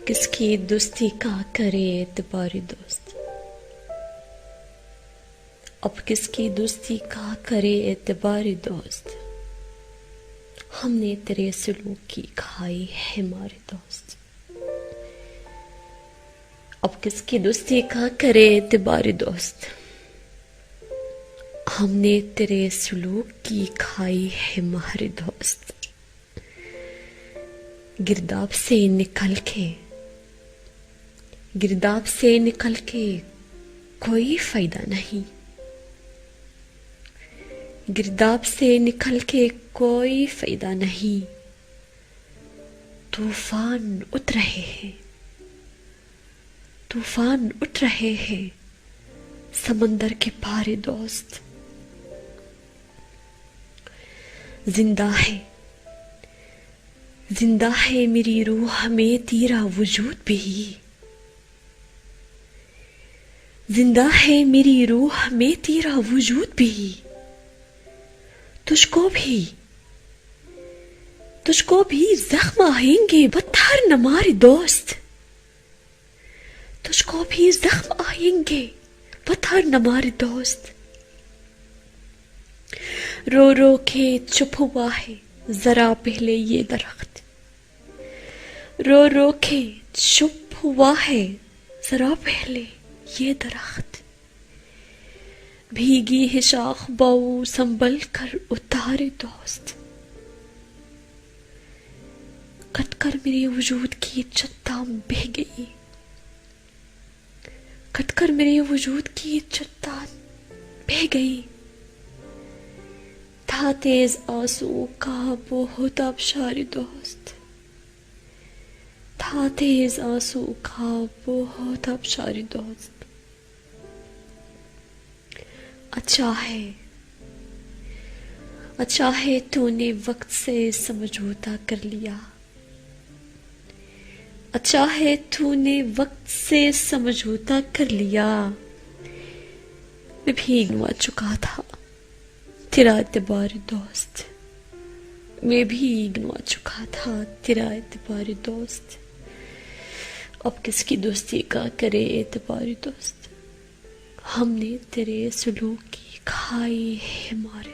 کس کی دوستی کا کرے اعتبار دوست، اب کس کی دوستی کا کرے اعتبار دوست، ہم نے تیرے سلوک کی کھائی ہے مار دوست، اب کس کی دوستی کا کرے اعتبار دوست، ہم نے تیرے سلوک کی کھائی ہے مہر دوست، گرداب سے نکل کے کوئی فائدہ نہیں، گرداب سے نکل کے کوئی فائدہ نہیں، طوفان اٹھ رہے ہیں سمندر کے پارے دوست، زندہ ہے میری روح میں تیرا وجود بھی، زندہ ہے میری روح میں تیرا وجود بھی، تجھ کو بھی زخم آئیں گے پتھر نہ مار دوست، تجھ کو بھی زخم آئیں گے پتھر نہ مار دوست، رو رو کے چپ ہوا ہے ذرا پہلے یہ درخت، رو رو کے چپ ہوا ہے ذرا پہلے یہ درخت، بھیگی ہے شاخ باؤ سنبھل کر اتارے دوست، کٹ کر میرے وجود کی چٹان بہہ گئی، کٹ کر میرے وجود کی چٹان بہہ گئی، تھا تیز آنسو کا بہت آبشار دوست، تھا تیز آنسو کا بہت آبشار دوست، اچھا ہے تو نے وقت سے سمجھوتا کر لیا، اچھا ہے تو نے وقت سے سمجھوتا کر لیا، میں بھی گنوا چکا تھا تیرا اعتبار دوست، میں بھی گنوا چکا تھا تیرا اعتبار دوست، اب کس کی دوستی کا کرے اعتبار دوست، ہم نے تیرے سلوک کی کھائی ہے مار